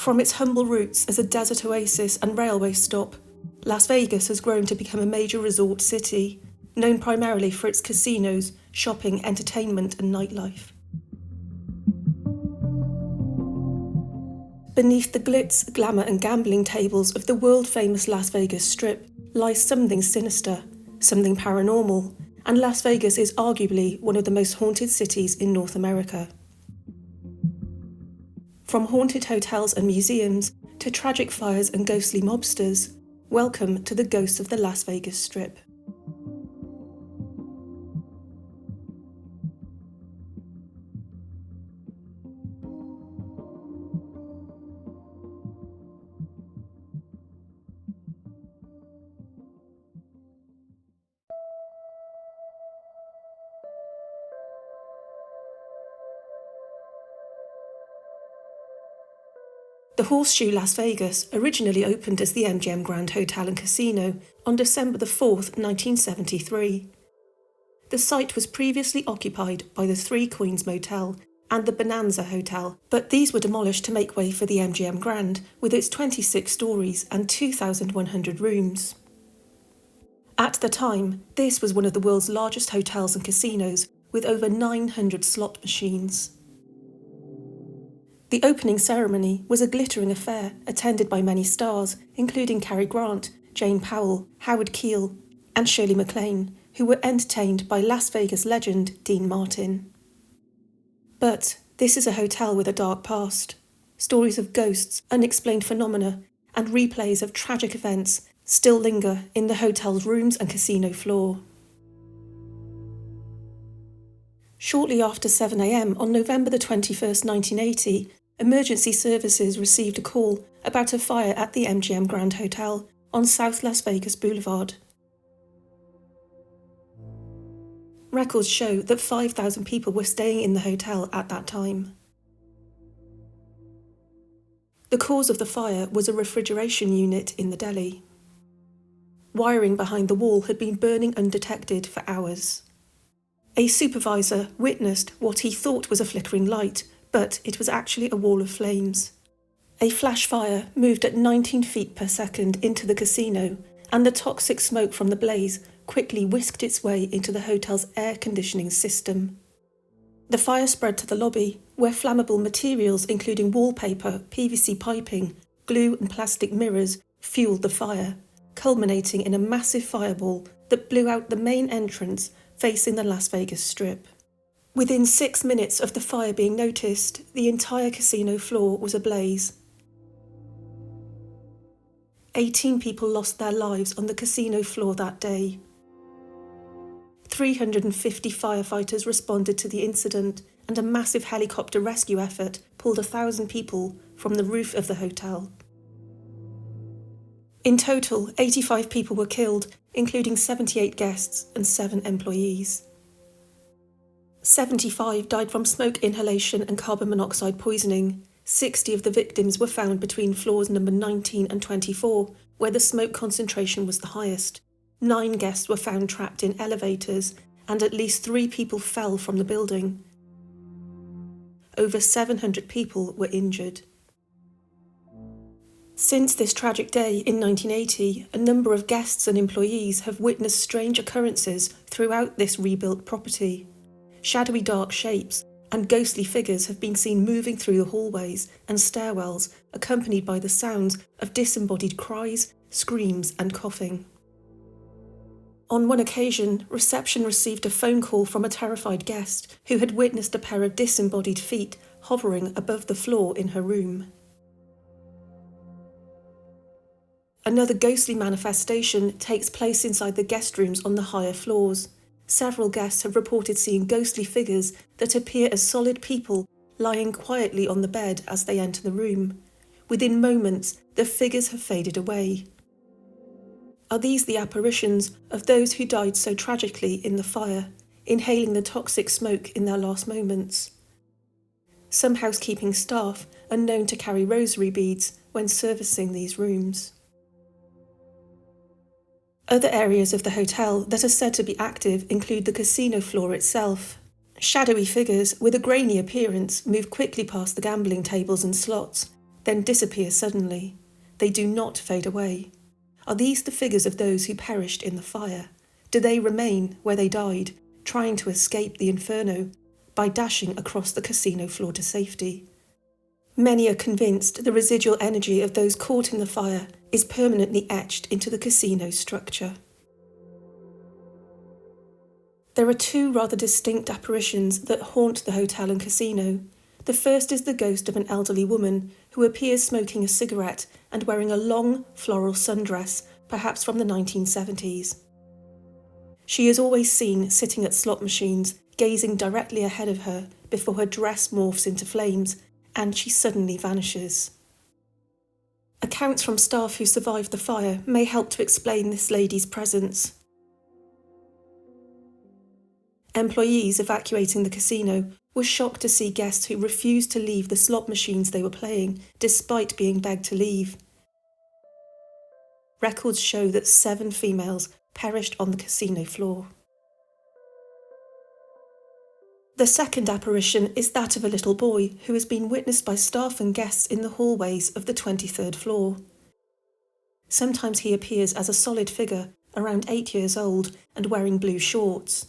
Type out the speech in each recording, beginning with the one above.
From its humble roots as a desert oasis and railway stop, Las Vegas has grown to become a major resort city, known primarily for its casinos, shopping, entertainment and nightlife. Beneath the glitz, glamour and gambling tables of the world-famous Las Vegas Strip lies something sinister, something paranormal, and Las Vegas is arguably one of the most haunted cities in North America. From haunted hotels and museums to tragic fires and ghostly mobsters, welcome to the ghosts of the Las Vegas Strip. The Horseshoe Las Vegas originally opened as the MGM Grand Hotel and Casino on December 4th, 1973. The site was previously occupied by the Three Queens Motel and the Bonanza Hotel, but these were demolished to make way for the MGM Grand with its 26 stories and 2,100 rooms. At the time, this was one of the world's largest hotels and casinos with over 900 slot machines. The opening ceremony was a glittering affair attended by many stars, including Cary Grant, Jane Powell, Howard Keel, and Shirley MacLaine, who were entertained by Las Vegas legend Dean Martin. But this is a hotel with a dark past. Stories of ghosts, unexplained phenomena, and replays of tragic events still linger in the hotel's rooms and casino floor. Shortly after 7 a.m. on November 21st, 1980, emergency services received a call about a fire at the MGM Grand Hotel on South Las Vegas Boulevard. Records show that 5,000 people were staying in the hotel at that time. The cause of the fire was a refrigeration unit in the deli. Wiring behind the wall had been burning undetected for hours. A supervisor witnessed what he thought was a flickering light, but it was actually a wall of flames. A flash fire moved at 19 feet per second into the casino, and the toxic smoke from the blaze quickly whisked its way into the hotel's air conditioning system. The fire spread to the lobby, where flammable materials including wallpaper, PVC piping, glue and plastic mirrors fueled the fire, culminating in a massive fireball that blew out the main entrance facing the Las Vegas Strip. Within 6 minutes of the fire being noticed, the entire casino floor was ablaze. 18 people lost their lives on the casino floor that day. 350 firefighters responded to the incident, and a massive helicopter rescue effort pulled 1,000 people from the roof of the hotel. In total, 85 people were killed, including 78 guests and 7 employees. 75 died from smoke inhalation and carbon monoxide poisoning. 60 of the victims were found between floors number 19 and 24, where the smoke concentration was the highest. 9 guests were found trapped in elevators, and at least 3 people fell from the building. Over 700 people were injured. Since this tragic day in 1980, a number of guests and employees have witnessed strange occurrences throughout this rebuilt property. Shadowy dark shapes and ghostly figures have been seen moving through the hallways and stairwells, accompanied by the sounds of disembodied cries, screams and coughing. On one occasion, reception received a phone call from a terrified guest who had witnessed a pair of disembodied feet hovering above the floor in her room. Another ghostly manifestation takes place inside the guest rooms on the higher floors. Several guests have reported seeing ghostly figures that appear as solid people lying quietly on the bed as they enter the room. Within moments, the figures have faded away. Are these the apparitions of those who died so tragically in the fire, inhaling the toxic smoke in their last moments? Some housekeeping staff are known to carry rosary beads when servicing these rooms. Other areas of the hotel that are said to be active include the casino floor itself. Shadowy figures with a grainy appearance move quickly past the gambling tables and slots. then disappear suddenly. They do not fade away. Are these the figures of those who perished in the fire? Do they remain where they died, trying to escape the inferno by dashing across the casino floor to safety? Many are convinced the residual energy of those caught in the fire is permanently etched into the casino structure. There are two rather distinct apparitions that haunt the hotel and casino. The first is the ghost of an elderly woman who appears smoking a cigarette and wearing a long floral sundress, perhaps from the 1970s. She is always seen sitting at slot machines, gazing directly ahead of her before her dress morphs into flames and she suddenly vanishes. Accounts from staff who survived the fire may help to explain this lady's presence. Employees evacuating the casino were shocked to see guests who refused to leave the slot machines they were playing, despite being begged to leave. Records show that 7 females perished on the casino floor. The second apparition is that of a little boy who has been witnessed by staff and guests in the hallways of the 23rd floor. Sometimes he appears as a solid figure, around 8 years old, and wearing blue shorts.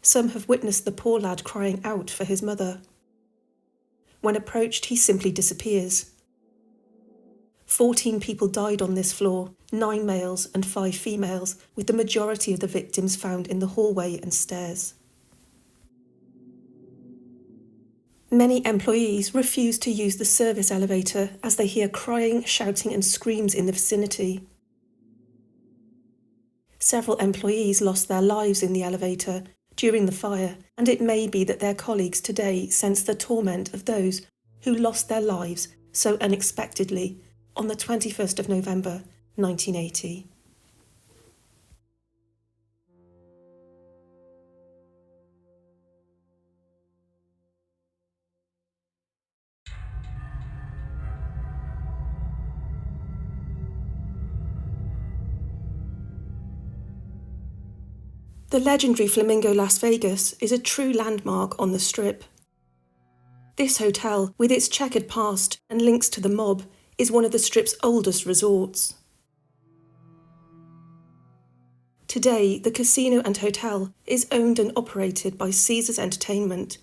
Some have witnessed the poor lad crying out for his mother. When approached, he simply disappears. 14 people died on this floor, 9 males and 5 females, with the majority of the victims found in the hallway and stairs. Many employees refuse to use the service elevator as they hear crying, shouting and screams in the vicinity. Several employees lost their lives in the elevator during the fire, and it may be that their colleagues today sense the torment of those who lost their lives so unexpectedly on the 21st of November, 1980. The legendary Flamingo Las Vegas is a true landmark on the Strip. This hotel, with its checkered past and links to the mob, is one of the Strip's oldest resorts. Today, the casino and hotel is owned and operated by Caesars Entertainment.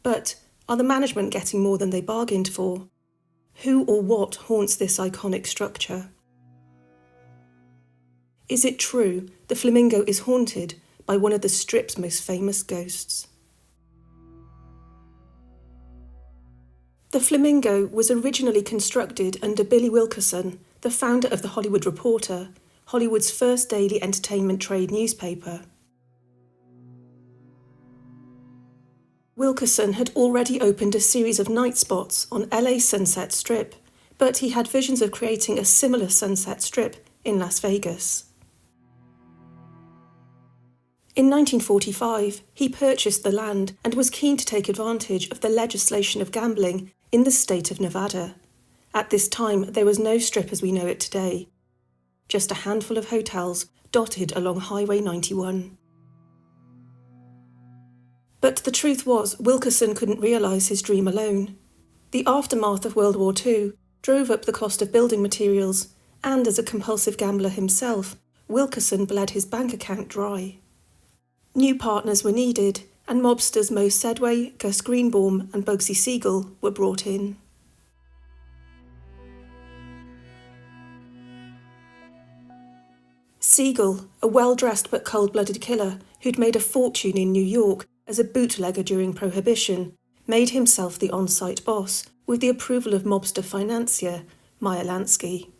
But are the management getting more than they bargained for? Who or what haunts this iconic structure? Is it true the Flamingo is haunted by one of the Strip's most famous ghosts? The Flamingo was originally constructed under Billy Wilkerson, the founder of The Hollywood Reporter, Hollywood's first daily entertainment trade newspaper. Wilkerson had already opened a series of night spots on LA's Sunset Strip, but he had visions of creating a similar Sunset Strip in Las Vegas. In 1945, he purchased the land and was keen to take advantage of the legislation of gambling in the state of Nevada. At this time, there was no Strip as we know it today, just a handful of hotels dotted along Highway 91. But the truth was, Wilkerson couldn't realise his dream alone. The aftermath of World War II drove up the cost of building materials, and as a compulsive gambler himself, Wilkerson bled his bank account dry. New partners were needed, and mobsters Mo Sedway, Gus Greenbaum and Bugsy Siegel were brought in. Siegel, a well-dressed but cold-blooded killer who'd made a fortune in New York as a bootlegger during Prohibition, made himself the on-site boss with the approval of mobster financier Meyer Lansky.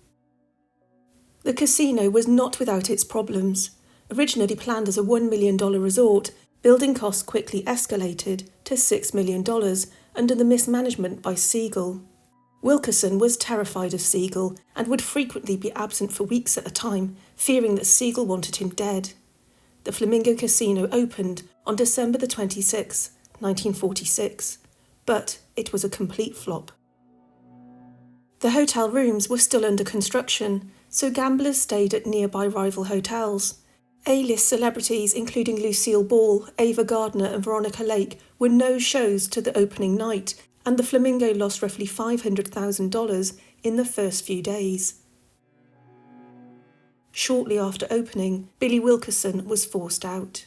The casino was not without its problems. Originally planned as a $1 million resort, building costs quickly escalated to $6 million under the mismanagement by Siegel. Wilkerson was terrified of Siegel and would frequently be absent for weeks at a time, fearing that Siegel wanted him dead. The Flamingo Casino opened on December the 26th, 1946, but it was a complete flop. The hotel rooms were still under construction, so gamblers stayed at nearby rival hotels. A-list celebrities including Lucille Ball, Ava Gardner and Veronica Lake were no-shows to the opening night, and the Flamingo lost roughly $500,000 in the first few days. Shortly after opening, Billy Wilkerson was forced out.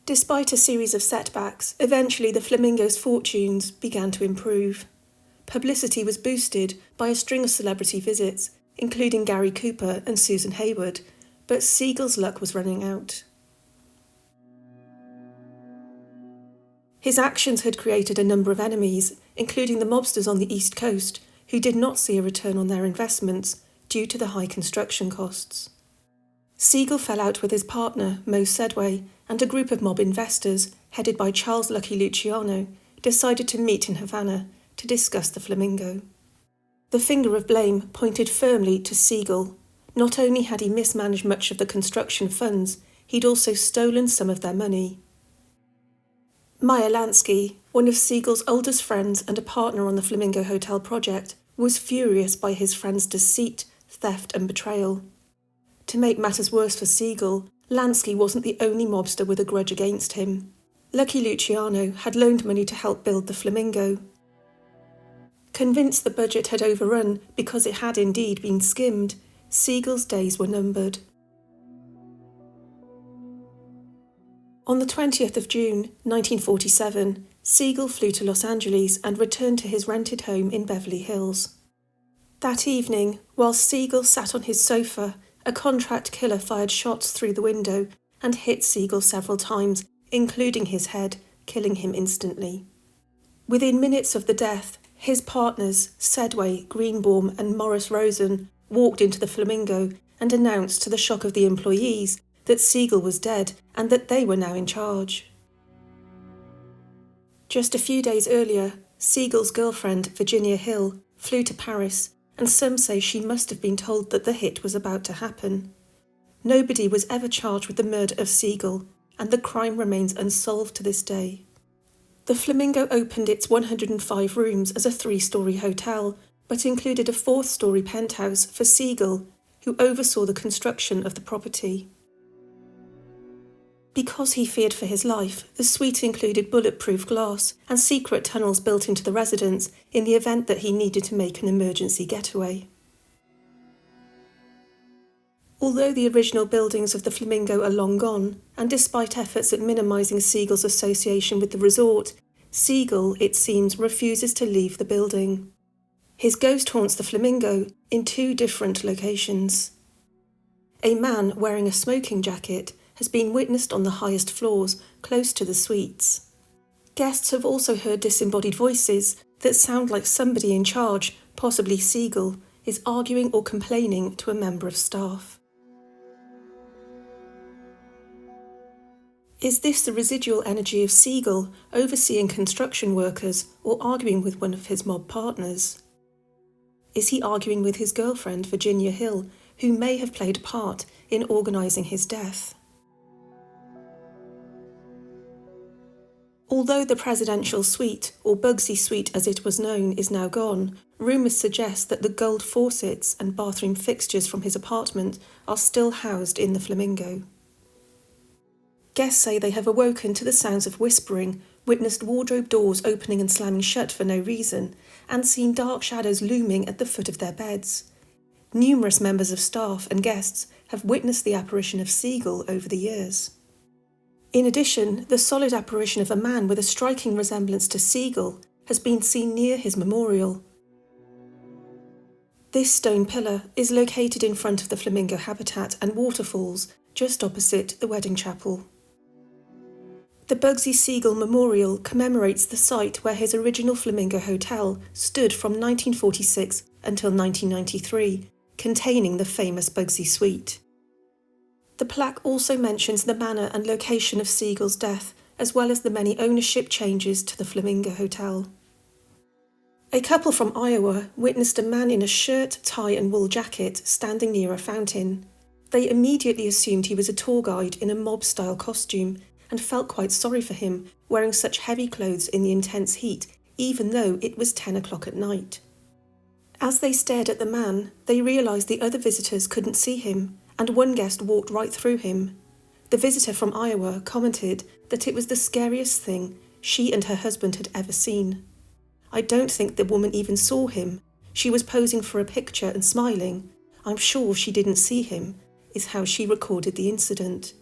Despite a series of setbacks, eventually the Flamingo's fortunes began to improve. Publicity was boosted by a string of celebrity visits, including Gary Cooper and Susan Hayward, but Siegel's luck was running out. His actions had created a number of enemies, including the mobsters on the East Coast, who did not see a return on their investments due to the high construction costs. Siegel fell out with his partner, Mo Sedway, and a group of mob investors, headed by Charles Lucky Luciano, decided to meet in Havana to discuss the Flamingo. The finger of blame pointed firmly to Siegel. Not only had he mismanaged much of the construction funds, he'd also stolen some of their money. Meyer Lansky, one of Siegel's oldest friends and a partner on the Flamingo Hotel project, was furious by his friend's deceit, theft and betrayal. To make matters worse for Siegel, Lansky wasn't the only mobster with a grudge against him. Lucky Luciano had loaned money to help build the Flamingo. Convinced the budget had overrun because it had indeed been skimmed, Siegel's days were numbered. On the 20th of June, 1947, Siegel flew to Los Angeles and returned to his rented home in Beverly Hills. That evening, while Siegel sat on his sofa, a contract killer fired shots through the window and hit Siegel several times, including his head, killing him instantly. Within minutes of the death, his partners, Sedway, Greenbaum and Morris Rosen, walked into the Flamingo and announced to the shock of the employees that Siegel was dead and that they were now in charge. Just a few days earlier, Siegel's girlfriend, Virginia Hill, flew to Paris, and some say she must have been told that the hit was about to happen. Nobody was ever charged with the murder of Siegel, and the crime remains unsolved to this day. The Flamingo opened its 105 rooms as a 3-story hotel, but included a 4th-story penthouse for Siegel, who oversaw the construction of the property. Because he feared for his life, the suite included bulletproof glass and secret tunnels built into the residence in the event that he needed to make an emergency getaway. Although the original buildings of the Flamingo are long gone, and despite efforts at minimising Siegel's association with the resort, Siegel, it seems, refuses to leave the building. His ghost haunts the Flamingo in 2 different locations. A man wearing a smoking jacket has been witnessed on the highest floors, close to the suites. Guests have also heard disembodied voices that sound like somebody in charge, possibly Siegel, is arguing or complaining to a member of staff. Is this the residual energy of Siegel overseeing construction workers or arguing with one of his mob partners? Is he arguing with his girlfriend, Virginia Hill, who may have played a part in organising his death? Although the presidential suite, or Bugsy Suite as it was known, is now gone, rumours suggest that the gold faucets and bathroom fixtures from his apartment are still housed in the Flamingo. Guests say they have awoken to the sounds of whispering, witnessed wardrobe doors opening and slamming shut for no reason, and seen dark shadows looming at the foot of their beds. Numerous members of staff and guests have witnessed the apparition of Siegel over the years. In addition, the solid apparition of a man with a striking resemblance to Siegel has been seen near his memorial. This stone pillar is located in front of the Flamingo habitat and waterfalls, just opposite the wedding chapel. The Bugsy Siegel Memorial commemorates the site where his original Flamingo Hotel stood from 1946 until 1993, containing the famous Bugsy Suite. The plaque also mentions the manner and location of Siegel's death, as well as the many ownership changes to the Flamingo Hotel. A couple from Iowa witnessed a man in a shirt, tie and wool jacket standing near a fountain. They immediately assumed he was a tour guide in a mob-style costume and felt quite sorry for him wearing such heavy clothes in the intense heat, even though it was 10 o'clock at night. As they stared at the man, they realised the other visitors couldn't see him, and one guest walked right through him. The visitor from Iowa commented that it was the scariest thing she and her husband had ever seen. I don't think the woman even saw him. She was posing for a picture and smiling. I'm sure she didn't see him," is how she recorded the incident.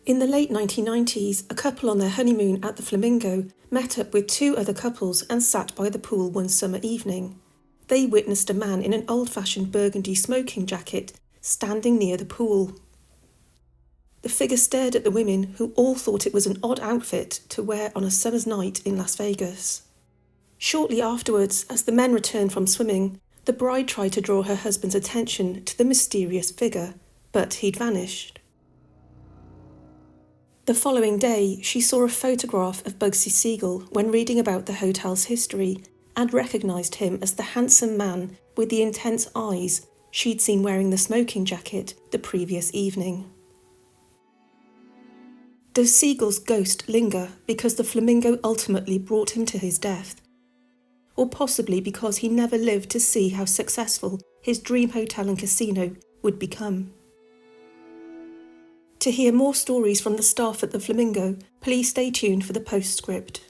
In the late 1990s, a couple on their honeymoon at the Flamingo met up with 2 other couples and sat by the pool one summer evening. They witnessed a man in an old-fashioned burgundy smoking jacket standing near the pool. The figure stared at the women, who all thought it was an odd outfit to wear on a summer's night in Las Vegas. Shortly afterwards, as the men returned from swimming, the bride tried to draw her husband's attention to the mysterious figure, but he'd vanished. The following day, she saw a photograph of Bugsy Siegel when reading about the hotel's history and recognised him as the handsome man with the intense eyes she'd seen wearing the smoking jacket the previous evening. Does Siegel's ghost linger because the Flamingo ultimately brought him to his death? Or possibly because he never lived to see how successful his dream hotel and casino would become? To hear more stories from the staff at the Flamingo, please stay tuned for the Postscript.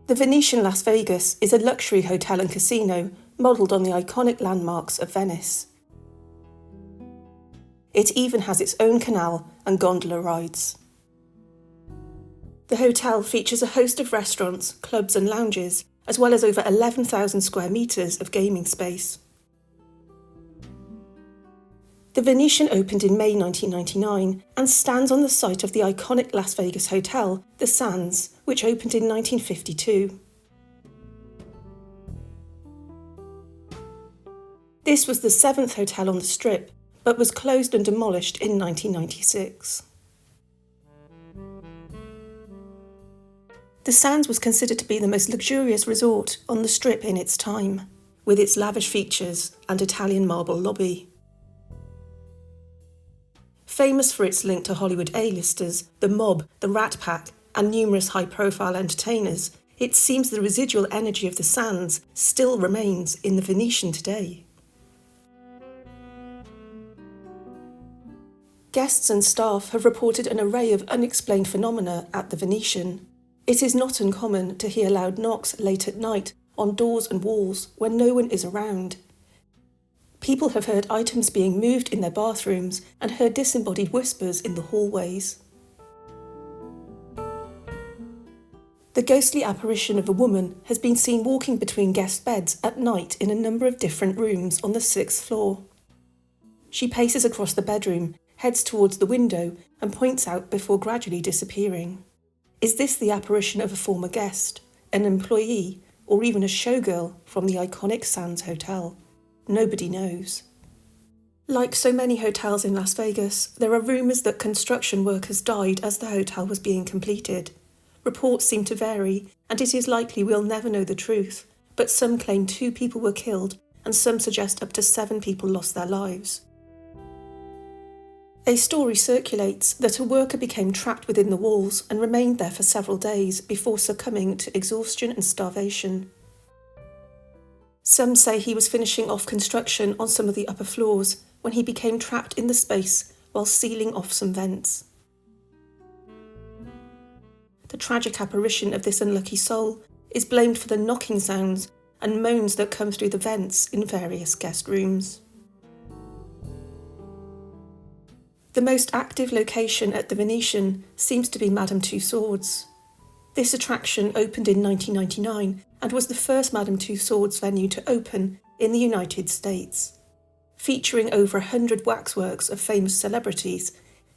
The Venetian Las Vegas is a luxury hotel and casino modelled on the iconic landmarks of Venice. It even has its own canal and gondola rides. The hotel features a host of restaurants, clubs and lounges, as well as over 11,000 square metres of gaming space. The Venetian opened in May 1999 and stands on the site of the iconic Las Vegas hotel, the Sands, which opened in 1952. This was the 7th hotel on the Strip, but was closed and demolished in 1996. The Sands was considered to be the most luxurious resort on the Strip in its time, with its lavish features and Italian marble lobby. Famous for its link to Hollywood A-listers, the mob, the Rat Pack, and numerous high-profile entertainers, it seems the residual energy of the Sands still remains in the Venetian today. Guests and staff have reported an array of unexplained phenomena at the Venetian. It is not uncommon to hear loud knocks late at night on doors and walls when no one is around. People have heard items being moved in their bathrooms and heard disembodied whispers in the hallways. The ghostly apparition of a woman has been seen walking between guest beds at night in a number of different rooms on the 6th floor. She paces across the bedroom, heads towards the window, and points out before gradually disappearing. Is this the apparition of a former guest, an employee, or even a showgirl from the iconic Sands Hotel? Nobody knows. Like so many hotels in Las Vegas, there are rumours that construction workers died as the hotel was being completed. Reports seem to vary, and it is likely we'll never know the truth, but some claim 2 people were killed, and some suggest up to 7 people lost their lives. A story circulates that a worker became trapped within the walls and remained there for several days before succumbing to exhaustion and starvation. Some say he was finishing off construction on some of the upper floors when he became trapped in the space while sealing off some vents. The tragic apparition of this unlucky soul is blamed for the knocking sounds and moans that come through the vents in various guest rooms. The most active location at the Venetian seems to be Madame Tussauds. This attraction opened in 1999 and was the first Madame Tussauds venue to open in the United States. Featuring over 100 waxworks of famous celebrities,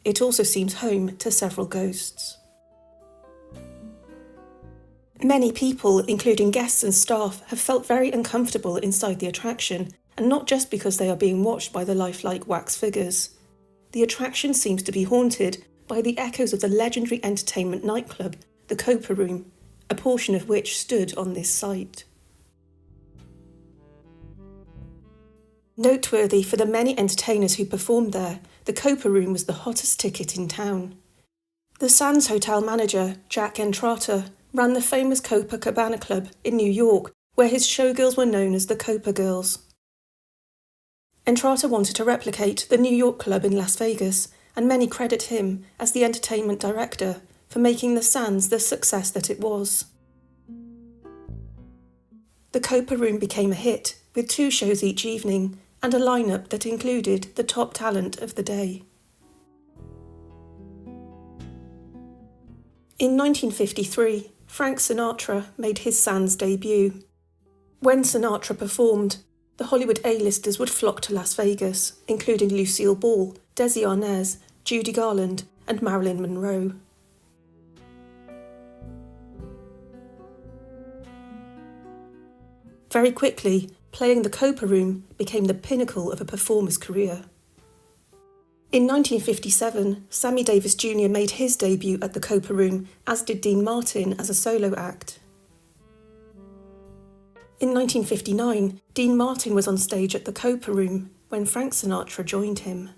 it also seems home to several ghosts. Many people, including guests and staff, have felt very uncomfortable inside the attraction, and not just because they are being watched by the lifelike wax figures. The attraction seems to be haunted by the echoes of the legendary entertainment nightclub, the Copa Room, a portion of which stood on this site. Noteworthy for the many entertainers who performed there, the Copa Room was the hottest ticket in town. The Sands Hotel manager, Jack Entrata, ran the famous Copa Cabana Club in New York, where his showgirls were known as the Copa Girls. Entrata wanted to replicate the New York club in Las Vegas, and many credit him as the entertainment director for making the Sands the success that it was. The Copa Room became a hit, with 2 shows each evening and a lineup that included the top talent of the day. In 1953, Frank Sinatra made his Sands debut. When Sinatra performed, the Hollywood A-listers would flock to Las Vegas, including Lucille Ball, Desi Arnaz, Judy Garland, and Marilyn Monroe. Very quickly, playing the Copa Room became the pinnacle of a performer's career. In 1957, Sammy Davis Jr. made his debut at the Copa Room, as did Dean Martin as a solo act. In 1959, Dean Martin was on stage at the Copa Room when Frank Sinatra joined him.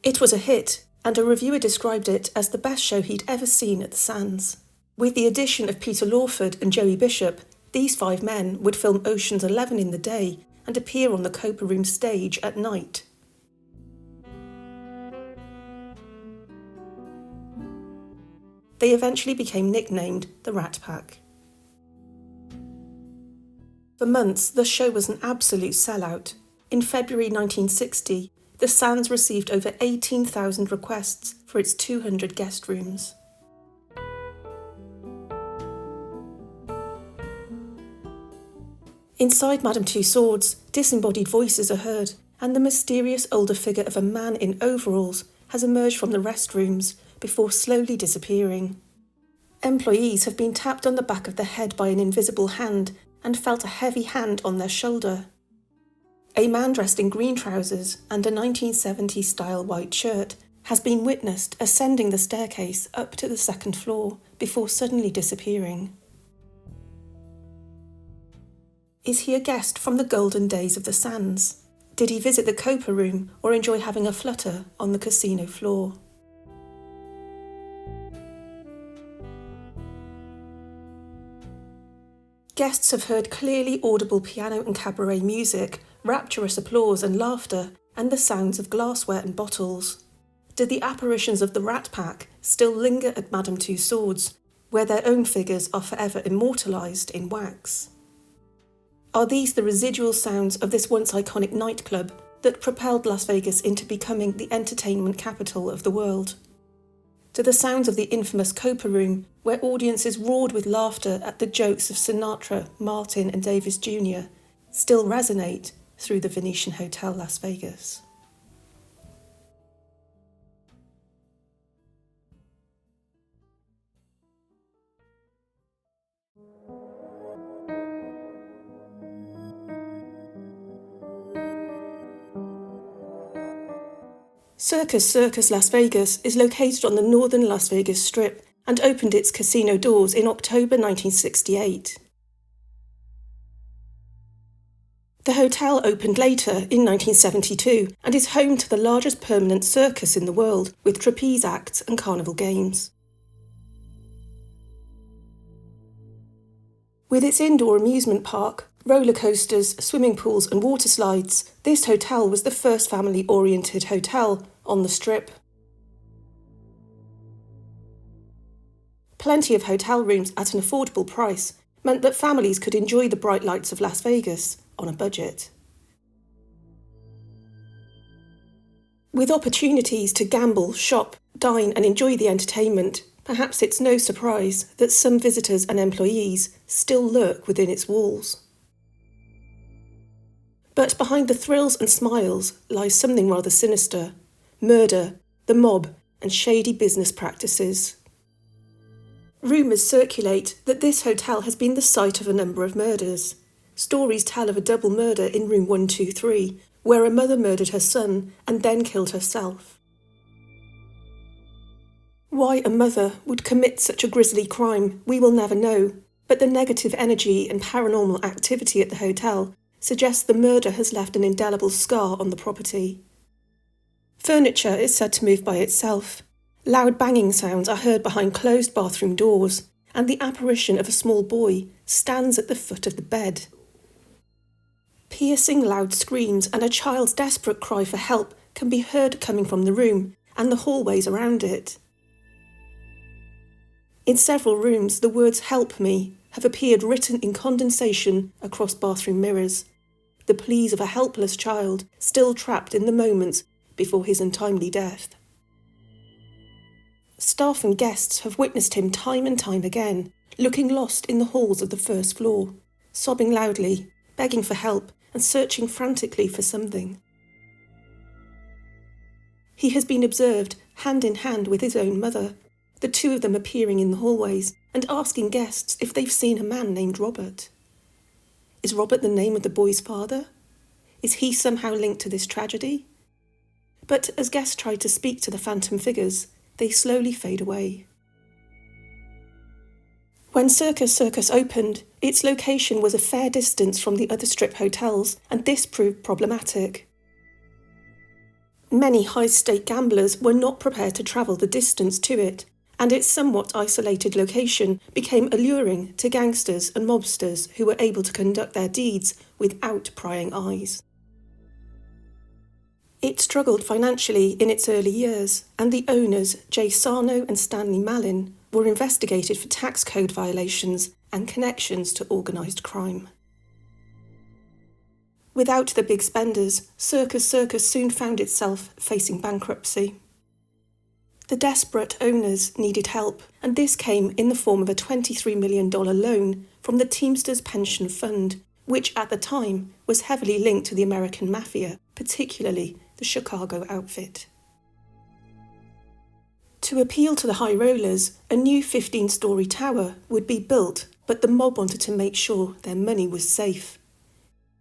It was a hit, and a reviewer described it as the best show he'd ever seen at the Sands. With the addition of Peter Lawford and Joey Bishop, these 5 men would film Ocean's 11 in the day and appear on the Copa Room stage at night. They eventually became nicknamed the Rat Pack. For months, the show was an absolute sellout. In February 1960, the Sands received over 18,000 requests for its 200 guest rooms. Inside Madame Tussauds, disembodied voices are heard, and the mysterious older figure of a man in overalls has emerged from the restrooms before slowly disappearing. Employees have been tapped on the back of the head by an invisible hand and felt a heavy hand on their shoulder. A man dressed in green trousers and a 1970s-style white shirt has been witnessed ascending the staircase up to the 2nd floor before suddenly disappearing. Is he a guest from the golden days of the Sands? Did he visit the Copa Room or enjoy having a flutter on the casino floor? Guests have heard clearly audible piano and cabaret music, rapturous applause and laughter, and the sounds of glassware and bottles. Do the apparitions of the Rat Pack still linger at Madame Tussauds, where their own figures are forever immortalised in wax? Are these the residual sounds of this once iconic nightclub that propelled Las Vegas into becoming the entertainment capital of the world? Do the sounds of the infamous Copa Room, where audiences roared with laughter at the jokes of Sinatra, Martin and Davis Jr., still resonate through the Venetian Hotel Las Vegas? Circus Circus Las Vegas is located on the northern Las Vegas Strip and opened its casino doors in October 1968. The hotel opened later in 1972 and is home to the largest permanent circus in the world, with trapeze acts and carnival games. With its indoor amusement park, roller coasters, swimming pools and water slides, this hotel was the first family-oriented hotel on the Strip. Plenty of hotel rooms at an affordable price meant that families could enjoy the bright lights of Las Vegas on a budget. With opportunities to gamble, shop, dine and enjoy the entertainment, perhaps it's no surprise that some visitors and employees still lurk within its walls. But behind the thrills and smiles lies something rather sinister: murder, the mob, and shady business practices. Rumours circulate that this hotel has been the site of a number of murders. Stories tell of a double murder in room 123, where a mother murdered her son and then killed herself. Why a mother would commit such a grisly crime, we will never know, but the negative energy and paranormal activity at the hotel suggests the murder has left an indelible scar on the property. Furniture is said to move by itself. Loud banging sounds are heard behind closed bathroom doors, and the apparition of a small boy stands at the foot of the bed. Piercing loud screams and a child's desperate cry for help can be heard coming from the room and the hallways around it. In several rooms, the words "help me" have appeared written in condensation across bathroom mirrors, the pleas of a helpless child still trapped in the moments before his untimely death. Staff and guests have witnessed him time and time again, looking lost in the halls of the first floor, sobbing loudly, begging for help and searching frantically for something. He has been observed hand in hand with his own mother, the two of them appearing in the hallways and asking guests if they've seen a man named Robert. Is Robert the name of the boy's father? Is he somehow linked to this tragedy? But as guests try to speak to the phantom figures, they slowly fade away. When Circus Circus opened, its location was a fair distance from the other strip hotels, and this proved problematic. Many high-stake gamblers were not prepared to travel the distance to it, and its somewhat isolated location became alluring to gangsters and mobsters who were able to conduct their deeds without prying eyes. It struggled financially in its early years, and the owners, Jay Sarno and Stanley Malin, were investigated for tax code violations and connections to organised crime. Without the big spenders, Circus Circus soon found itself facing bankruptcy. The desperate owners needed help, and this came in the form of a $23 million loan from the Teamsters Pension Fund, which at the time was heavily linked to the American Mafia, particularly the Chicago outfit. To appeal to the high rollers, a new 15-storey tower would be built, but the mob wanted to make sure their money was safe.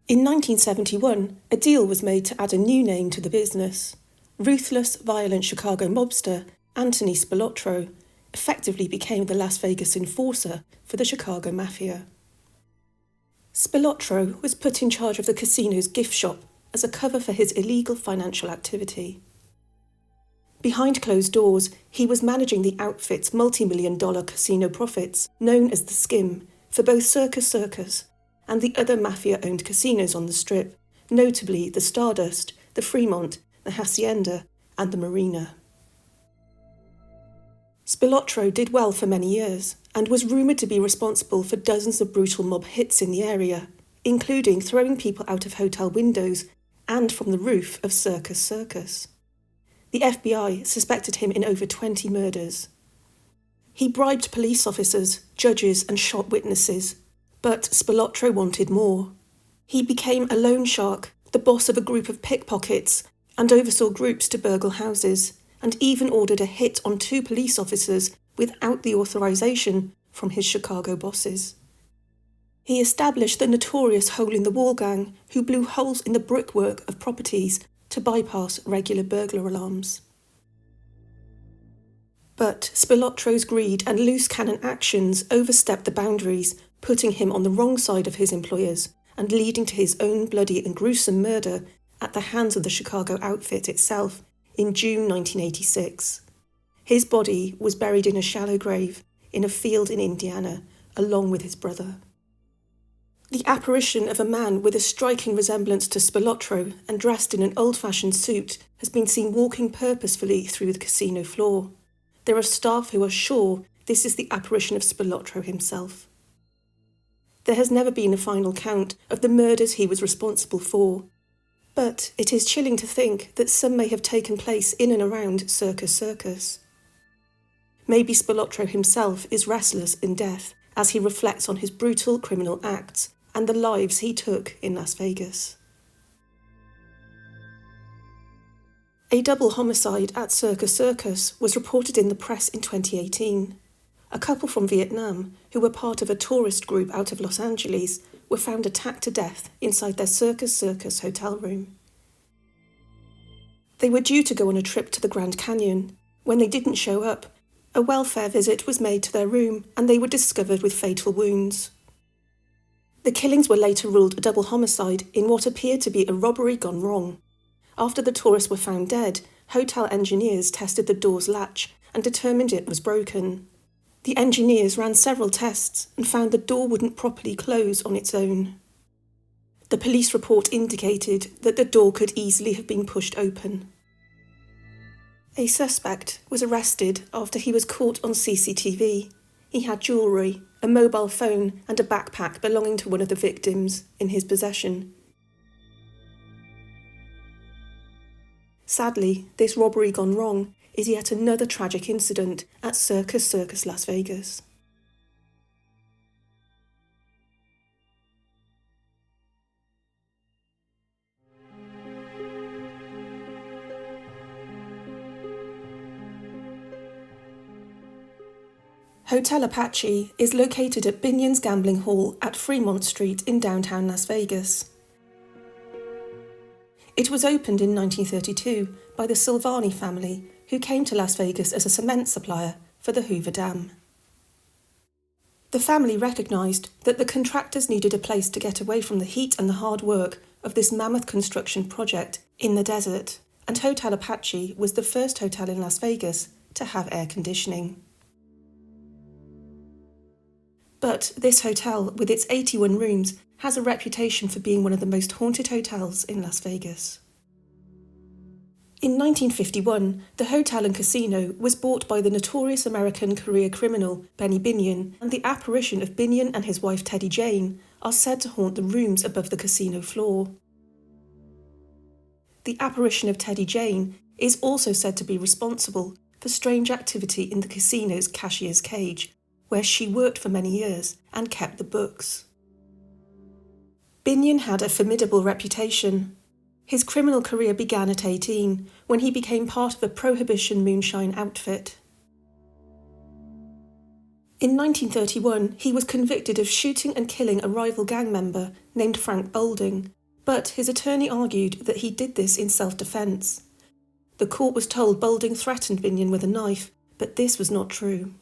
In 1971, a deal was made to add a new name to the business. Ruthless, violent Chicago mobster Tony Spilotro effectively became the Las Vegas enforcer for the Chicago Mafia. Spilotro was put in charge of the casino's gift shop as a cover for his illegal financial activity. Behind closed doors, he was managing the outfit's multi-million-dollar casino profits, known as the Skim, for both Circus Circus and the other Mafia-owned casinos on the Strip, notably the Stardust, the Fremont, the Hacienda, and the Marina. Spilotro did well for many years, and was rumoured to be responsible for dozens of brutal mob hits in the area, including throwing people out of hotel windows and from the roof of Circus Circus. The FBI suspected him in over 20 murders. He bribed police officers, judges, and shot witnesses, but Spilotro wanted more. He became a loan shark, the boss of a group of pickpockets, and oversaw groups to burgle houses, and even ordered a hit on 2 police officers without the authorization from his Chicago bosses. He established the notorious hole-in-the-wall gang, who blew holes in the brickwork of properties to bypass regular burglar alarms. But Spilotro's greed and loose cannon actions overstepped the boundaries, putting him on the wrong side of his employers and leading to his own bloody and gruesome murder at the hands of the Chicago outfit itself in June 1986. His body was buried in a shallow grave in a field in Indiana, along with his brother. The apparition of a man with a striking resemblance to Spilotro and dressed in an old-fashioned suit has been seen walking purposefully through the casino floor. There are staff who are sure this is the apparition of Spilotro himself. There has never been a final count of the murders he was responsible for, but it is chilling to think that some may have taken place in and around Circus Circus. Maybe Spilotro himself is restless in death as he reflects on his brutal criminal acts and the lives he took in Las Vegas. A double homicide at Circus Circus was reported in the press in 2018. A couple from Vietnam, who were part of a tourist group out of Los Angeles, were found attacked to death inside their Circus Circus hotel room. They were due to go on a trip to the Grand Canyon. When they didn't show up, a welfare visit was made to their room and they were discovered with fatal wounds. The killings were later ruled a double homicide in what appeared to be a robbery gone wrong. After the tourists were found dead, hotel engineers tested the door's latch and determined it was broken. The engineers ran several tests and found the door wouldn't properly close on its own. The police report indicated that the door could easily have been pushed open. A suspect was arrested after he was caught on CCTV. He had jewellery, a mobile phone and a backpack belonging to one of the victims in his possession. Sadly, this robbery gone wrong is yet another tragic incident at Circus Circus Las Vegas. Hotel Apache is located at Binion's Gambling Hall at Fremont Street in downtown Las Vegas. It was opened in 1932 by the Silvani family, who came to Las Vegas as a cement supplier for the Hoover Dam. The family recognised that the contractors needed a place to get away from the heat and the hard work of this mammoth construction project in the desert, and Hotel Apache was the first hotel in Las Vegas to have air conditioning. But this hotel, with its 81 rooms, has a reputation for being one of the most haunted hotels in Las Vegas. In 1951, the hotel and casino was bought by the notorious American career criminal Benny Binion, and the apparition of Binion and his wife Teddy Jane are said to haunt the rooms above the casino floor. The apparition of Teddy Jane is also said to be responsible for strange activity in the casino's cashier's cage, where she worked for many years and kept the books. Binion had a formidable reputation. His criminal career began at 18, when he became part of a Prohibition moonshine outfit. In 1931, he was convicted of shooting and killing a rival gang member named Frank Boulding, but his attorney argued that he did this in self-defence. The court was told Boulding threatened Binion with a knife, but this was not true.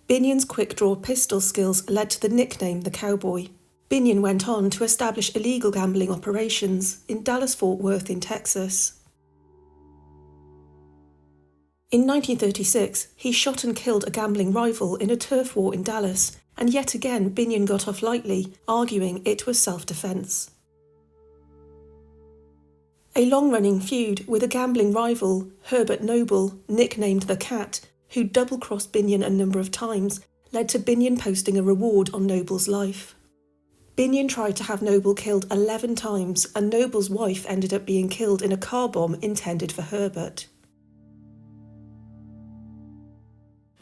Binion's quick-draw pistol skills led to the nickname the Cowboy. Binion went on to establish illegal gambling operations in Dallas-Fort Worth in Texas. In 1936, he shot and killed a gambling rival in a turf war in Dallas, and yet again Binion got off lightly, arguing it was self-defence. A long-running feud with a gambling rival, Herbert Noble, nicknamed the Cat, who double-crossed Binion a number of times, led to Binion posting a reward on Noble's life. Binion tried to have Noble killed 11 times, and Noble's wife ended up being killed in a car bomb intended for Herbert.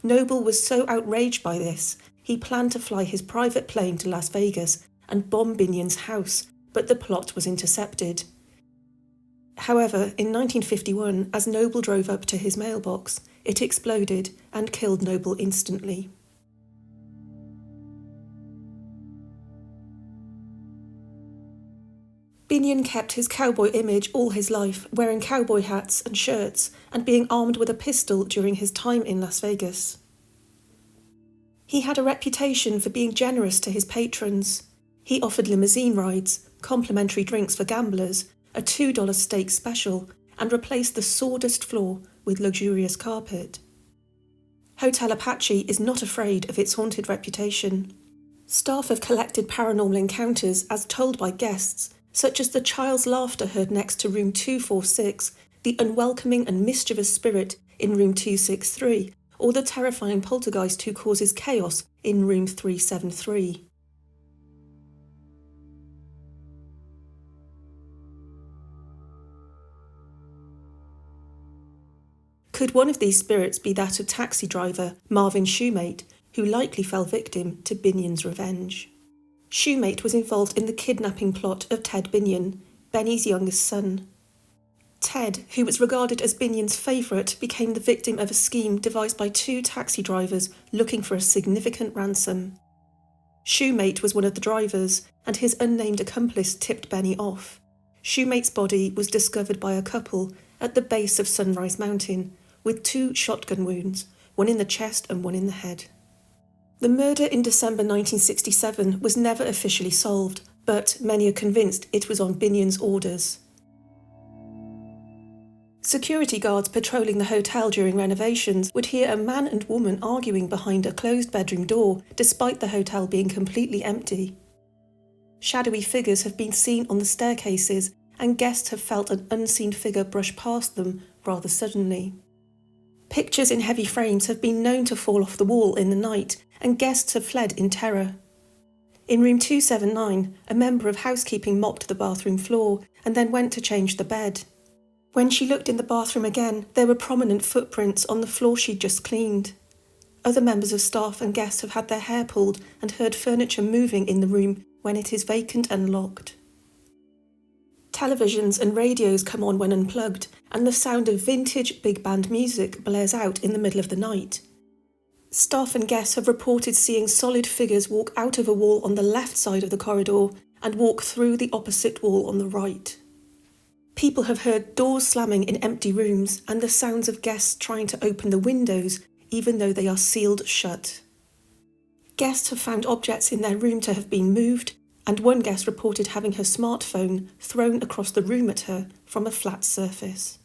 Noble was so outraged by this, he planned to fly his private plane to Las Vegas and bomb Binion's house, but the plot was intercepted. However, in 1951, as Noble drove up to his mailbox, it exploded and killed Noble instantly. Binion kept his cowboy image all his life, wearing cowboy hats and shirts and being armed with a pistol during his time in Las Vegas. He had a reputation for being generous to his patrons. He offered limousine rides, complimentary drinks for gamblers, a $2 steak special, and replaced the sawdust floor with luxurious carpet. Hotel Apache is not afraid of its haunted reputation. Staff have collected paranormal encounters as told by guests, such as the child's laughter heard next to room 246, the unwelcoming and mischievous spirit in room 263, or the terrifying poltergeist who causes chaos in room 373. Could one of these spirits be that of taxi driver Marvin Shoemate, who likely fell victim to Binion's revenge? Shoemate was involved in the kidnapping plot of Ted Binion, Benny's youngest son. Ted, who was regarded as Binion's favourite, became the victim of a scheme devised by two taxi drivers looking for a significant ransom. Shoemate was one of the drivers, and his unnamed accomplice tipped Benny off. Shoemate's body was discovered by a couple at the base of Sunrise Mountain, with 2 shotgun wounds, one in the chest and one in the head. The murder in December 1967 was never officially solved, but many are convinced it was on Binion's orders. Security guards patrolling the hotel during renovations would hear a man and woman arguing behind a closed bedroom door, despite the hotel being completely empty. Shadowy figures have been seen on the staircases, and guests have felt an unseen figure brush past them rather suddenly. Pictures in heavy frames have been known to fall off the wall in the night, and guests have fled in terror. In room 279, a member of housekeeping mopped the bathroom floor and then went to change the bed. When she looked in the bathroom again, there were prominent footprints on the floor she'd just cleaned. Other members of staff and guests have had their hair pulled and heard furniture moving in the room when it is vacant and locked. Televisions and radios come on when unplugged, and the sound of vintage big band music blares out in the middle of the night. Staff and guests have reported seeing solid figures walk out of a wall on the left side of the corridor and walk through the opposite wall on the right. People have heard doors slamming in empty rooms and the sounds of guests trying to open the windows even though they are sealed shut. Guests have found objects in their room to have been moved, and one guest reported having her smartphone thrown across the room at her from a flat surface.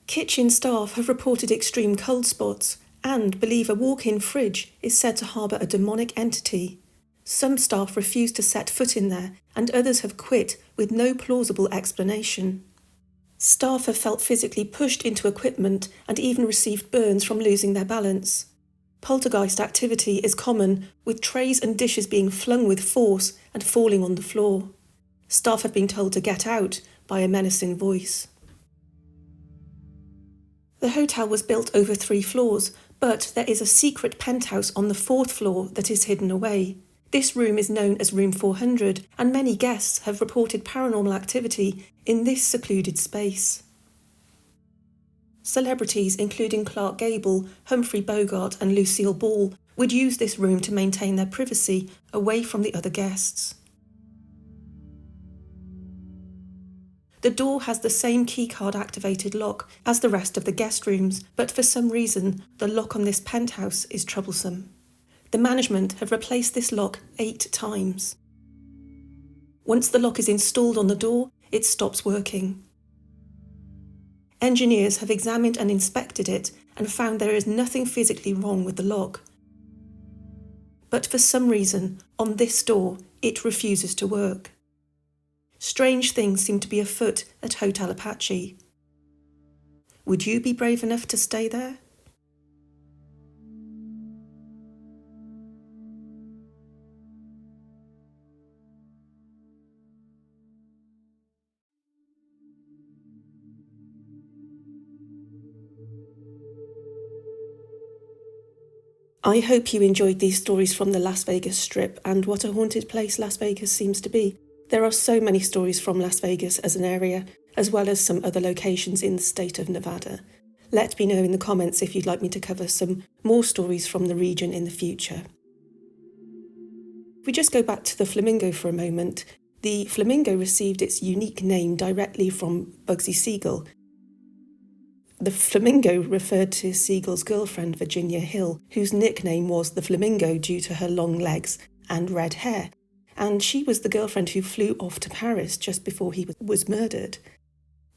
Kitchen staff have reported extreme cold spots and believe a walk-in fridge is said to harbour a demonic entity. Some staff refuse to set foot in there, and others have quit with no plausible explanation. Staff have felt physically pushed into equipment and even received burns from losing their balance. Poltergeist activity is common, with trays and dishes being flung with force and falling on the floor. Staff have been told to get out by a menacing voice. The hotel was built over 3 floors, but there is a secret penthouse on the 4th floor that is hidden away. This room is known as Room 400, and many guests have reported paranormal activity in this secluded space. Celebrities including Clark Gable, Humphrey Bogart and Lucille Ball would use this room to maintain their privacy away from the other guests. The door has the same keycard activated lock as the rest of the guest rooms, but for some reason the lock on this penthouse is troublesome. The management have replaced this lock 8 times. Once the lock is installed on the door, it stops working. Engineers have examined and inspected it and found there is nothing physically wrong with the lock. But for some reason, on this door, it refuses to work. Strange things seem to be afoot at Hotel Apache. Would you be brave enough to stay there? I hope you enjoyed these stories from the Las Vegas Strip and what a haunted place Las Vegas seems to be. There are so many stories from Las Vegas as an area, as well as some other locations in the state of Nevada. Let me know in the comments if you'd like me to cover some more stories from the region in the future. If we just go back to the flamingo for a moment, the flamingo received its unique name directly from Bugsy Siegel. The flamingo referred to Siegel's girlfriend Virginia Hill, whose nickname was the Flamingo due to her long legs and red hair, and she was the girlfriend who flew off to Paris just before he was murdered.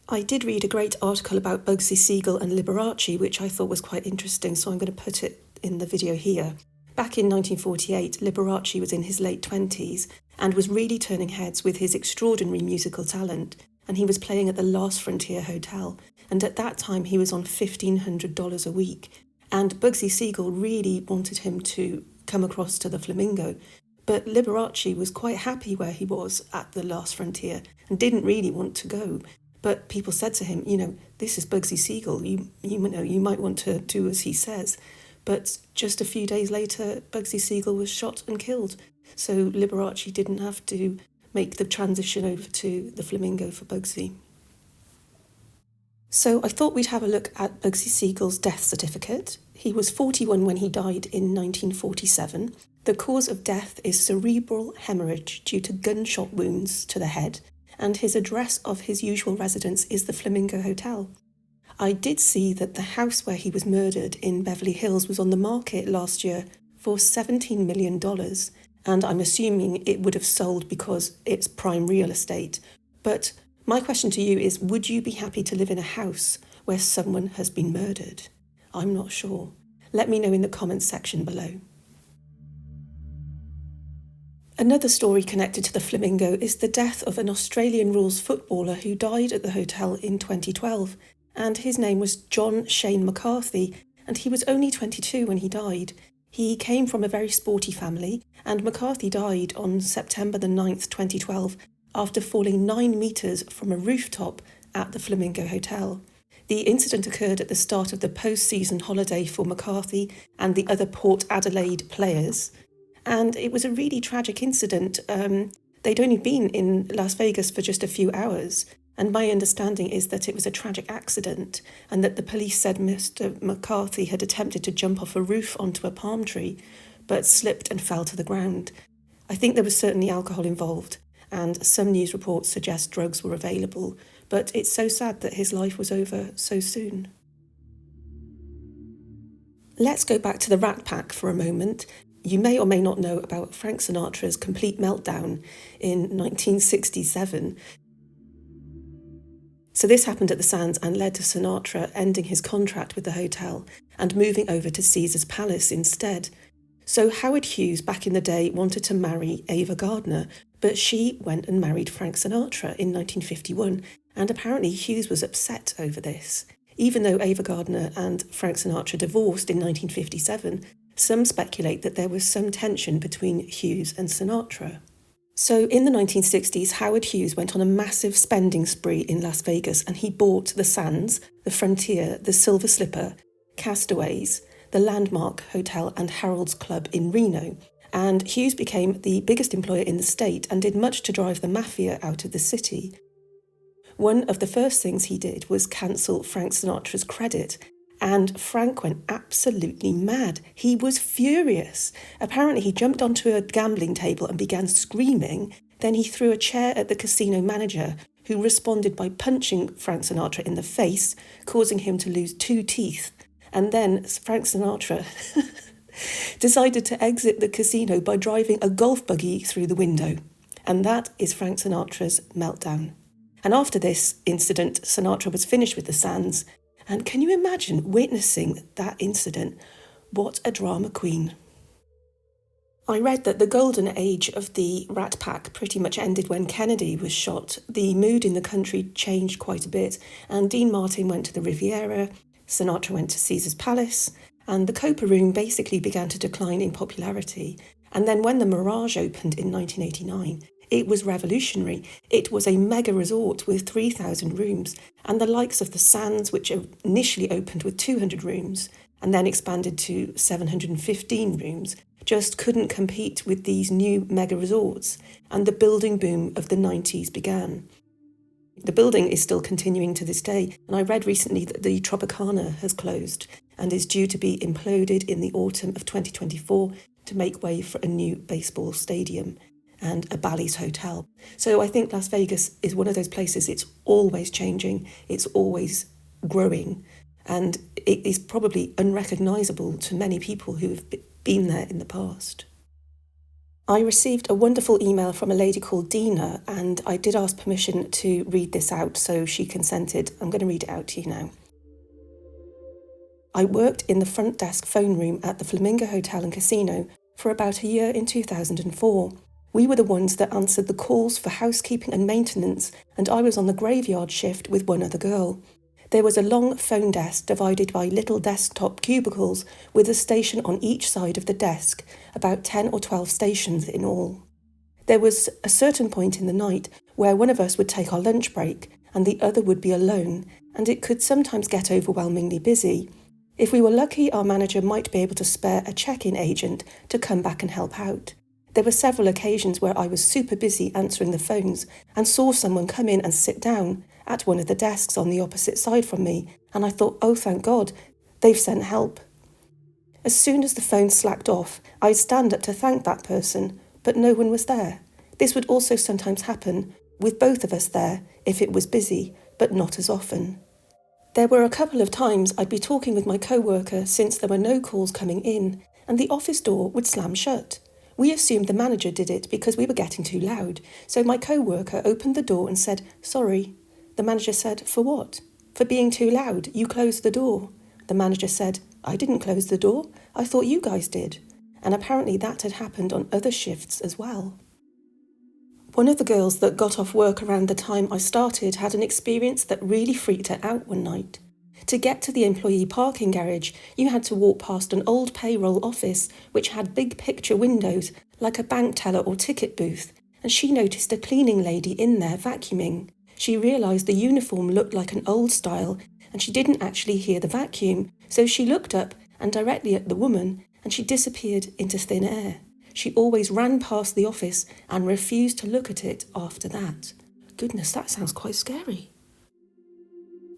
I did read a great article about Bugsy Siegel and Liberace, which I thought was quite interesting, so I'm going to put it in the video here. Back in 1948, Liberace was in his late 20s and was really turning heads with his extraordinary musical talent, and he was playing at the Last Frontier Hotel, and at that time he was on $1,500 a week, and Bugsy Siegel really wanted him to come across to the Flamingo, but Liberace was quite happy where he was at the Last Frontier and didn't really want to go. But people said to him, this is Bugsy Siegel, you might want to do as he says. But just a few days later, Bugsy Siegel was shot and killed, so Liberace didn't have to make the transition over to the Flamingo for Bugsy. So I thought we'd have a look at Bugsy Siegel's death certificate. He was 41 when he died in 1947. The cause of death is cerebral hemorrhage due to gunshot wounds to the head, and his address of his usual residence is the Flamingo Hotel. I did see that the house where he was murdered in Beverly Hills was on the market last year for $17 million, and I'm assuming it would have sold because it's prime real estate. But My question to you is, would you be happy to live in a house where someone has been murdered? I'm not sure. Let me know in the comments section below. Another story connected to the Flamingo is the death of an Australian rules footballer who died at the hotel in 2012, and his name was John Shane McCarthy, and he was only 22 when he died. He came from a very sporty family, and McCarthy died on September the 9th, 2012, after falling 9 metres from a rooftop at the Flamingo Hotel. The incident occurred at the start of the post-season holiday for McCarthy and the other Port Adelaide players. And it was a really tragic incident. They'd only been in Las Vegas for just a few hours, and my understanding is that it was a tragic accident and that the police said Mr. McCarthy had attempted to jump off a roof onto a palm tree, but slipped and fell to the ground. I think there was certainly alcohol involved, and some news reports suggest drugs were available, but it's so sad that his life was over so soon. Let's go back to the Rat Pack for a moment. You may or may not know about Frank Sinatra's complete meltdown in 1967. So this happened at the Sands and led to Sinatra ending his contract with the hotel and moving over to Caesar's Palace instead. So Howard Hughes back in the day wanted to marry Ava Gardner, but she went and married Frank Sinatra in 1951, and apparently Hughes was upset over this. Even though Ava Gardner and Frank Sinatra divorced in 1957, some speculate that there was some tension between Hughes and Sinatra. So in the 1960s, Howard Hughes went on a massive spending spree in Las Vegas, and he bought the Sands, the Frontier, the Silver Slipper, Castaways, the Landmark Hotel and Harold's Club in Reno. And Hughes became the biggest employer in the state and did much to drive the mafia out of the city. One of the first things he did was cancel Frank Sinatra's credit, and Frank went absolutely mad. He was furious. Apparently he jumped onto a gambling table and began screaming. Then he threw a chair at the casino manager, who responded by punching Frank Sinatra in the face, causing him to lose 2 teeth. And then Frank Sinatra decided to exit the casino by driving a golf buggy through the window. And that is Frank Sinatra's meltdown. And after this incident, Sinatra was finished with the Sands. And can you imagine witnessing that incident? What a drama queen. I read that the golden age of the Rat Pack pretty much ended when Kennedy was shot. The mood in the country changed quite a bit, and Dean Martin went to the Riviera, Sinatra went to Caesar's Palace, and the Copa Room basically began to decline in popularity. And then when the Mirage opened in 1989, it was revolutionary. It was a mega resort with 3,000 rooms, and the likes of the Sands, which initially opened with 200 rooms and then expanded to 715 rooms, just couldn't compete with these new mega resorts, and the building boom of the 90s began. The building is still continuing to this day, and I read recently that the Tropicana has closed and is due to be imploded in the autumn of 2024 to make way for a new baseball stadium and a Bally's hotel. So I think Las Vegas is one of those places, it's always changing, it's always growing, and it is probably unrecognisable to many people who have been there in the past. I received a wonderful email from a lady called Dina, and I did ask permission to read this out, so she consented. I'm going to read it out to you now. I worked in the front desk phone room at the Flamingo Hotel and Casino for about a year in 2004. We were the ones that answered the calls for housekeeping and maintenance, and I was on the graveyard shift with one other girl. There was a long phone desk divided by little desktop cubicles with a station on each side of the desk, about 10 or 12 stations in all. There was a certain point in the night where one of us would take our lunch break and the other would be alone, and it could sometimes get overwhelmingly busy. If we were lucky, our manager might be able to spare a check-in agent to come back and help out. There were several occasions where I was super busy answering the phones and saw someone come in and sit down at one of the desks on the opposite side from me, and I thought, oh thank God, they've sent help. As soon as the phone slacked off, I'd stand up to thank that person, but no one was there. This would also sometimes happen with both of us there if it was busy, but not as often. There were a couple of times I'd be talking with my co-worker since there were no calls coming in, and the office door would slam shut. We assumed the manager did it because we were getting too loud, so my co-worker opened the door and said, "Sorry." The manager said, "For what?" "For being too loud. You closed the door." The manager said, "I didn't close the door. I thought you guys did." And apparently that had happened on other shifts as well. One of the girls that got off work around the time I started had an experience that really freaked her out one night. To get to the employee parking garage, you had to walk past an old payroll office which had big picture windows like a bank teller or ticket booth, and she noticed a cleaning lady in there vacuuming. She realised the uniform looked like an old style and she didn't actually hear the vacuum, so she looked up and directly at the woman and she disappeared into thin air. She always ran past the office and refused to look at it after that. Goodness, that sounds quite scary.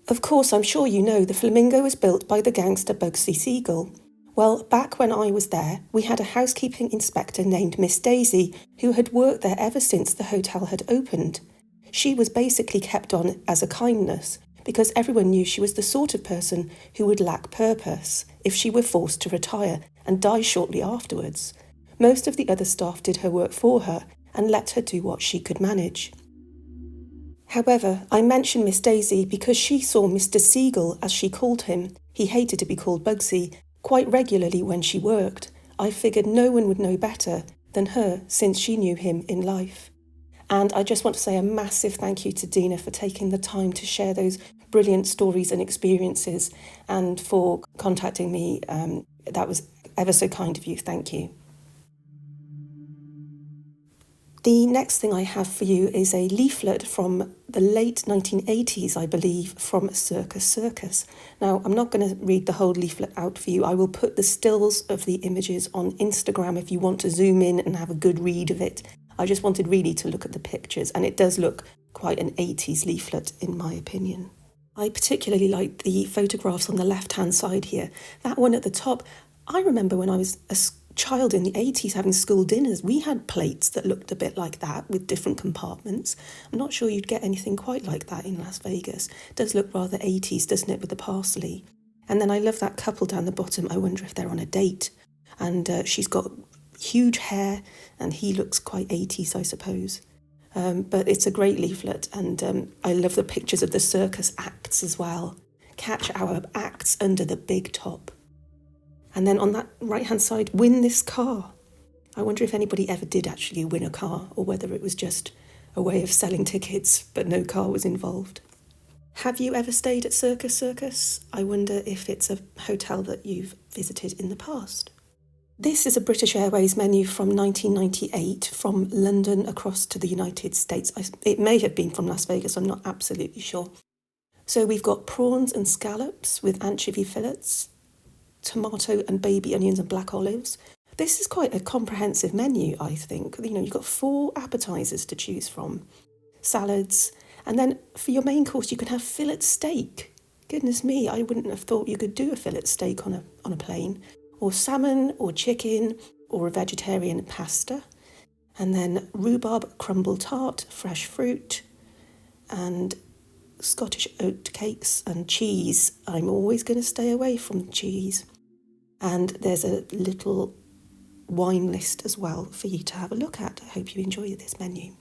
Of course, I'm sure you know the Flamingo was built by the gangster Bugsy Siegel. Well, back when I was there, we had a housekeeping inspector named Miss Daisy who had worked there ever since the hotel had opened. She was basically kept on as a kindness because everyone knew she was the sort of person who would lack purpose if she were forced to retire and die shortly afterwards. Most of the other staff did her work for her and let her do what she could manage. However, I mention Miss Daisy because she saw Mr. Siegel, as she called him, he hated to be called Bugsy, quite regularly when she worked. I figured no one would know better than her since she knew him in life. And I just want to say a massive thank you to Dina for taking the time to share those brilliant stories and experiences and for contacting me. That was ever so kind of you. Thank you. The next thing I have for you is a leaflet from the late 1980s, I believe, from Circus Circus. Now, I'm not going to read the whole leaflet out for you. I will put the stills of the images on Instagram if you want to zoom in and have a good read of it. I just wanted really to look at the pictures, and it does look quite an 80s leaflet, in my opinion. I particularly like the photographs on the left-hand side here. That one at the top, I remember when I was a child in the 80s having school dinners, we had plates that looked a bit like that with different compartments. I'm not sure you'd get anything quite like that in Las Vegas. It does look rather 80s, doesn't it, with the parsley? And then I love that couple down the bottom. I wonder if they're on a date. And she's got huge hair and he looks quite 80s, I suppose. But it's a great leaflet, and I love the pictures of the circus acts as well. Catch our acts under the big top. And then on that right-hand side, win this car. I wonder if anybody ever did actually win a car, or whether it was just a way of selling tickets, but no car was involved. Have you ever stayed at Circus Circus? I wonder if it's a hotel that you've visited in the past. This is a British Airways menu from 1998, from London across to the United States. It may have been from Las Vegas, I'm not absolutely sure. So we've got prawns and scallops with anchovy fillets, tomato and baby onions and black olives. This is quite a comprehensive menu, I think. You know, you've got 4 appetizers to choose from, salads, and then for your main course you can have fillet steak. Goodness me, I wouldn't have thought you could do a fillet steak on a plane, or salmon or chicken or a vegetarian pasta, and then rhubarb crumble tart, fresh fruit, and Scottish oat cakes and cheese. I'm always going to stay away from cheese. And there's a little wine list as well for you to have a look at. I hope you enjoy this menu.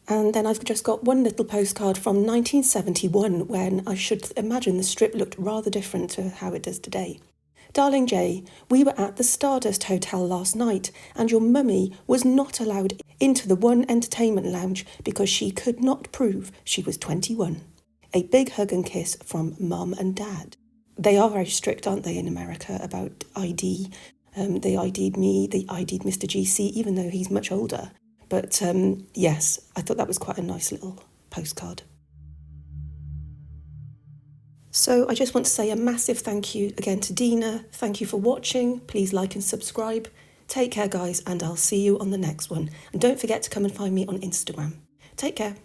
And then I've just got one little postcard from 1971, when I should imagine the strip looked rather different to how it does today. Darling Jay, we were at the Stardust Hotel last night and your mummy was not allowed into the one entertainment lounge because she could not prove she was 21. A big hug and kiss from Mum and Dad. They are very strict, aren't they, in America about ID? They ID'd me, they ID'd Mr. GC, even though he's much older. But yes, I thought that was quite a nice little postcard. So I just want to say a massive thank you again to Dina. Thank you for watching. Please like and subscribe. Take care, guys, and I'll see you on the next one. And don't forget to come and find me on Instagram. Take care.